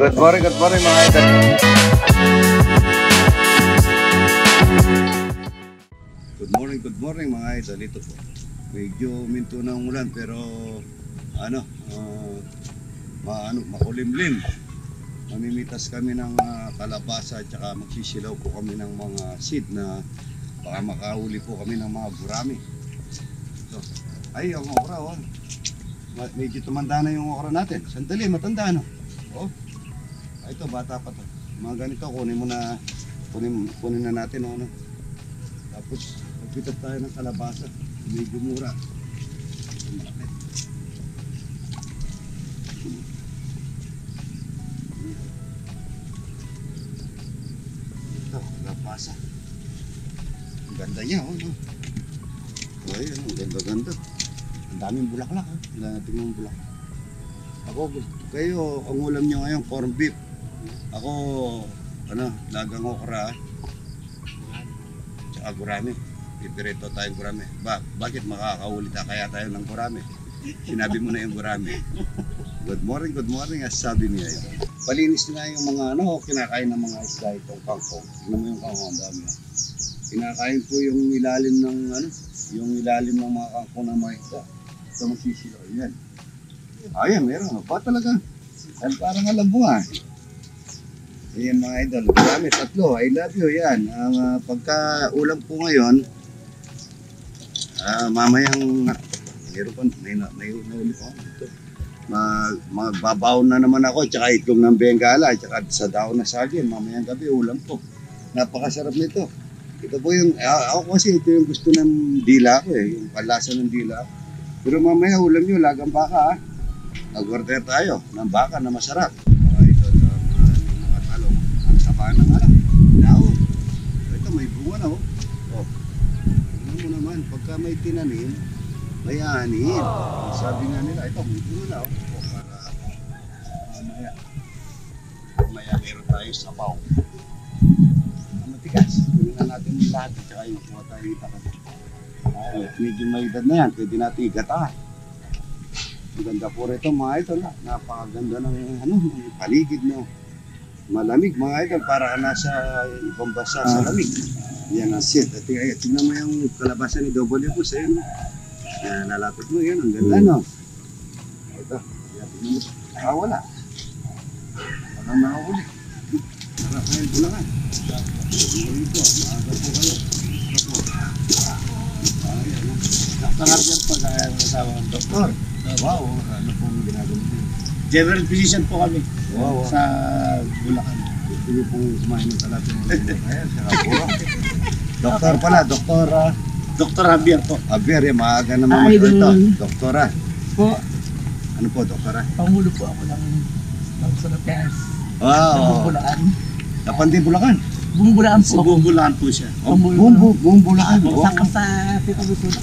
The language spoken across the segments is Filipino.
Good morning mga idol. Good morning mga idol. Ito po. Medyo minto na ang ulan pero makulimlim. Mamimitas kami ng kalabasa at saka magsisilaw po kami ng mga seed na baka makahuli po kami ng mga gurami. So, ay, ang okra, oh. Medyo tumanda na yung okra natin. Sandali, matanda na. Oh. Ay, ito, bata pa to. Mga ganito, kunin na natin. Ano. Tapos, magpitas tayo ng kalabasa. Medyo mura. Malaki. Ito, kalabasa. Ang ganda niya, oh. Ay, ang ganda-ganda. Ang daming bulaklak, oh. Tingnan mo bulaklak. Ako, kayo, ang ulam nyo ngayon, corn beef. Ako, lagang okra. Tsaka gurami. Pipirito tayong gurami. Bakit makakahuli kaya tayo ng gurami? Sinabi mo na yung gurami. Good morning, as sabi niya yun. Palinis na yung mga kinakain ng mga isda itong kangkong. Tingnan mo yung kangkong, ang dami na. Kinakain po yung ilalim ng mga kangkong ng mga isda. Ito magsisilaw, yan. Ayan, meron. Pa talaga. Ay, parang alam mo Ayan mga idol. Marami, tatlo. I love you. Yan. Ang pagka-ulam po ngayon, mamayang, meron pa, may nahuli pa ako. Magbabaon na naman ako, tsaka itlog ng bengala, tsaka sa daon na saging. Mamayang gabi, ulam po. Napakasarap nito. Ito po yung, ako kasi ito yung gusto ng dila ko yung palasa ng dila. Pero mamaya ulam nyo, lagang baka Nag-order tayo ng baka na masarap. Ito, mga talong. Ang saba ng daon. Ito, may bunga na Tingnan mo naman, pagka may tinanim, may anin. Sabi nga nila, ito, may bunga na para mamaya meron tayo sabaw. Matigas. Tingnan natin lahat at saka yung kuha tayo itakot. Medyo may edad na yan, pwede natin igata. Ang ganda po rito mga idol. Napakaganda ng paligid na malamig mga idol, para nasa ibang bansa sa lamig. Yan ang set. Tingnan mo yung kalabasa ni W po sa yun. Nalapit mo yan, ang ganda Ito, tingnan mo. Wala. Walang nakahuli. Sarap na yung bulangan. Ito, maaga po kayo. Sarap yan pag kasama ng doktor. Wow, ano pong ginagawa niyo? General physician po kami sa Bulacan. Gusto niyo pong kumain ng talapin mo ngayon sa Kapura? Doktor pala, Dr. Javier po. Javier, maaga naman ito. Doktora. Po, Ano po, doktora? pangulo po ako ng Solopias. Wow. Bumbulaan. Napandi Bulacan. Bumbulaan po ako. Bumbulaan po siya. Buong Bulacan. Saka sa Tito Luzon.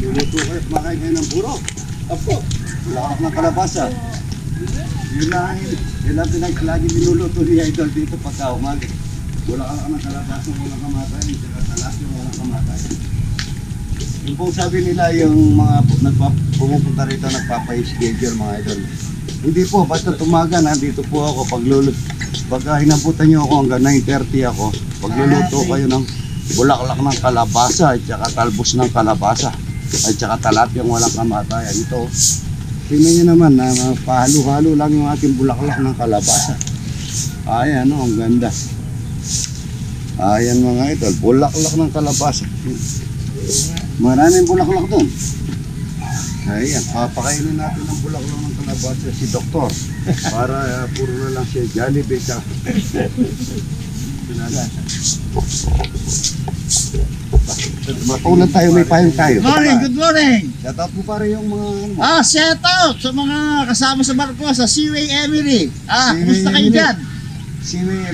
Luluto kayo, kumakain kayo ng puro. Apo, lakak ng kalabasa. Yun lang lagi niluluto ni Idol dito pagka umaga. Wala ka ng kalabasa, walang kamatay. Saka talapin, walang kamatay. Yung pong sabi nila, yung mga pumupunta rito, nagpapa-schedule mga Idol. Hindi po, basta tumaga, nandito po ako. Pagka hinabutan nyo ako hanggang 9:30 ako, pagluluto kayo ng bulaklak ng kalabasa at saka talbos ng kalabasa at saka talapyang walang kamatayan. Ito, tingnan nyo naman na pahalo-halo lang yung ating bulaklak ng kalabasa. Ayan, ang ganda. Ayan mga ito, bulaklak ng kalabasa. Maraming bulaklak doon. Ayan, papakainin natin ng bulaklak ng kalabasa si Doktor para puro na lang siya Jollibee ka. Matulan tayo, may payong tayo. Good morning! Shout out po pare yung mga Shout out sa mga kasama sa barko sa Seaway Emery. Seaway Kumusta kayo Emery. dyan?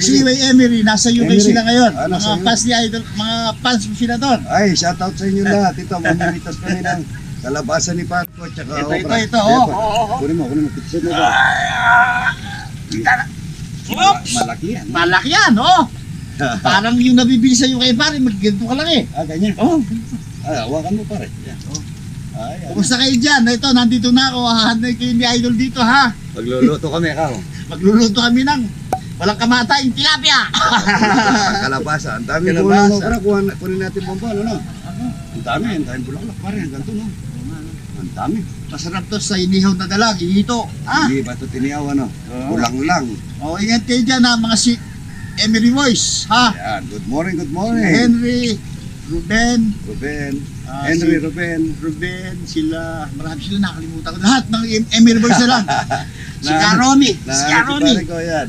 Seaway Emery, nasa UK Emery. sila ngayon. Nasa Mga fans ni Idol, mga fans mo sila doon. Ay, shout out sa inyo lahat. Ito, mamimitas kami ng kalabasa ni Pato at saka okra. Ito. Kunin mo, kitsin mo ba? Malaki yan. Malaki yan, Parang yung nabibili sa UK pare, magganto ka lang Ganyan. Oh. Hawakan mo pare. Yan. Ayan. Kumusta kayo dyan? Ito, nandito na ako. Hahanay kayo ni Idol dito, ha? Magluluto kami, Kao. Magluluto kami ng walang kamatay, tilapia. Kalabasa. Ang dami po Kalabasa. ng okra. Kunin natin bombon, ano? Ang dami. Ang dami bulaklak. Pare, hanggang to, no? Ang dami. Masarap to sa inihaw na dalag. Ito, ha? Hindi ba ito tiniyaw, ano? Kulang lang. O, ingat kayo dyan, ha? Mga si Emery Boys, ha? Ayan. Good morning, good morning. Henry, Ruben, Ruben. Ah, Henry, si- Ruben. sila, marami sila nakalimutan ko. Lahat ng Emery Boys na lang. Si Karomi, si Karomi. Pare ko, yan.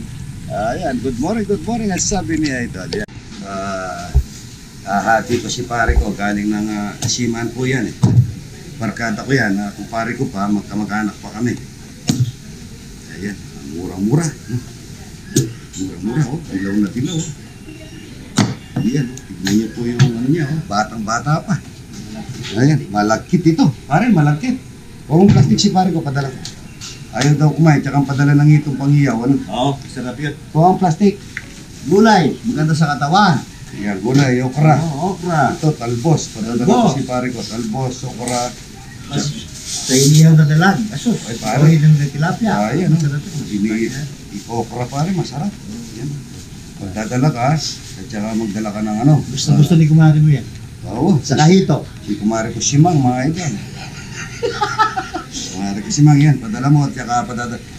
Ayan. Good morning, good morning. Ang sabi niya ito. Ayan. Hati ko si pare ko. Galing ng Asiman po yan, eh. Barkada ko yan. Kung pare ko pa, magkamag-anak pa kami. Ayan. Mura-mura. Mura-mura, oh. Dilaw na dilaw, oh. Ayan, tignan niyo po yung ano niya, oh. Batang-bata pa. Ayan, malagkit ito. Pare, malagkit. Huwag mong plastic si pare ko, padala ko. Ayaw daw kumain, tsaka ang padala ng itong panghiyaw, ano? Oo, sarap yun. Huwag ang plastic. Gulay, maganda sa katawan. Ayan, gulay, okra. Oo, okra. Ito, talbos. Padala ko Talbos. si pare ko. Talbos, okra. Sa inihaw na dalag. Aso, Ay, pare. ohin ng tilapia. Ayan, oh. Sarap yun. Okra pare, masarap. Ayan. Magdadala ka, at tsaka magdala ka ng ano. Gusto ni kumari mo yan. Oo. Sa kahito. Si kumari ko Simang, mga idol. Kumari ko Simang yan, padala mo at saka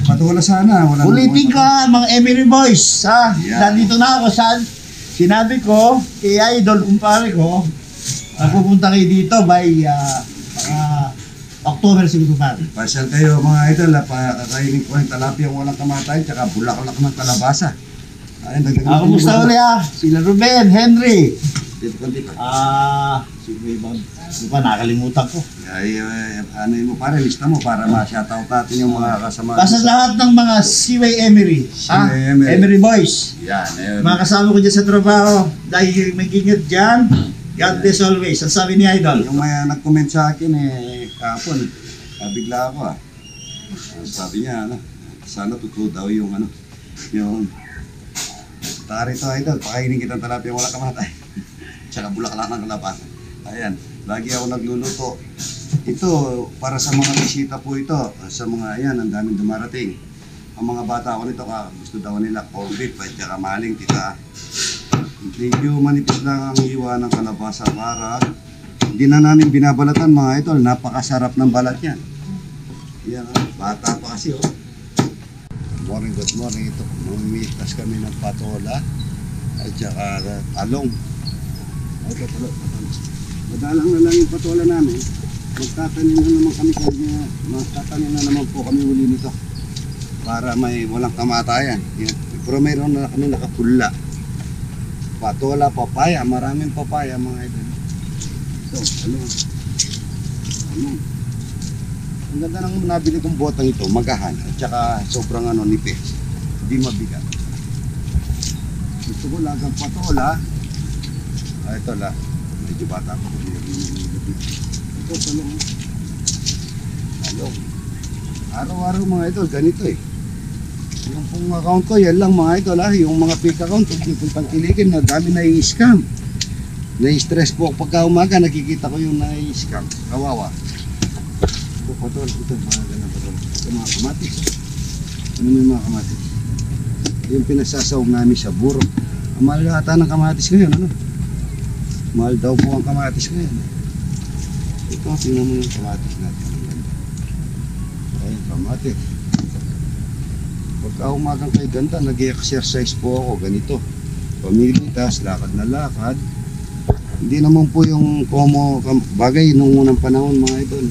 patula sana. Wala Ulitin ka mga Emery Boys, ha? Yeah. Nandito na ako sa sinabi ko kay Idol, kumpare ko, pupunta kayo dito by October siguro pare. Pasyal kayo mga idol, kakainin ko yung talapia walang kamatay, tsaka bulaklak ng kalabasa. Ayun, dagdagan Ah, kumusta uli ha? Sila Ruben, Henry. Dito konti pa. Sino ba? Di ba nakalimutan ko? Ano mo pare, lista mo para ma-shoutout natin yung mga kasama. Basta lahat ng mga CY Emery, ha? CY Emery. Emery Boys. Yan, ayun. Mga kasama ko dyan sa trabaho, dahil may ginyot dyan, God bless always. Ang sabi ni Idol. Yung may nag-comment sa akin kahapon, bigla ako sabi niya, sana totoo daw yung tari to idol, pakainin kitang talapia wala kamatay. Tsaka bulaklak ng kalabasa. Ayan, lagi ako nagluluto. Ito, para sa mga bisita po ito, sa mga ayan, ang daming dumarating. Ang mga bata ko nito, gusto daw nila corned beef, at tsaka maling tita. Medyo manipis lang ang hiwa ng kalabasa para hindi na namin binabalatan mga idol, napakasarap ng balat yan. Yan, bata pa kasi oh. Good morning, ito. Mamimitas kami ng patola at saka talong. Ito, talong. Madalang na lang yung patola namin. Magtatanim na naman kami magtatanim na naman po kami uli nito para may walang kamatayan. Pero mayroon na kami nakapula. Patola, papaya, maraming papaya mga idol. Ito, talong. Talong. Ang ganda ng nabili kong botang ito, magahan at saka sobrang nipis. Hindi mabigat. Gusto ko lang ang patola. Ito lang. Medyo bata ko. Ito, talong. Talong. Araw-araw mga idol, ganito eh. Yung pong account ko, yan lang mga idol ha. Yung mga fake account, hindi kong tangkilikin na dami na i-scam. Na-stress po pagka umaga, nakikita ko yung na-scam. Kawawa. Ito, patol. Ito, mga ganang patol. Ito, mga kamatis. Ano yung mga kamatis? Yung pinagsasawag namin sa buro. Ang mahal ata ng kamatis ngayon, ano? Mahal daw po ang kamatis ngayon. Ito, tingnan mo yung kamatis natin. Ayun, kamatis. Pagka umagang kay ganda, nag-exercise po ako, ganito. Pamilitas, lakad na lakad. Hindi naman po yung bagay nung unang panahon mga idol.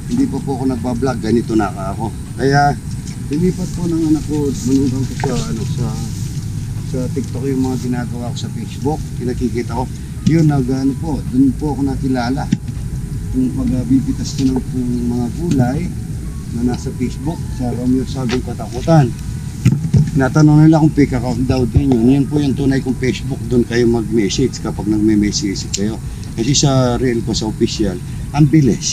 Hindi pa po ako nagbablog, ganito na ako. Kaya, lilipat po ng anak ko, manugang ko sa TikTok yung mga ginagawa ko sa Facebook. Pinakikita ko, yun, doon po ako nakilala. Kung pag-bibitas ko ng mga gulay na nasa Facebook, sa Romeo Sabing Katakutan. Tinatanong nila kung fake account daw din yun. Yun po yung tunay kong Facebook, doon kayo mag-message kapag nagme-message kayo. Kasi sa real ko, sa official, ang bilis.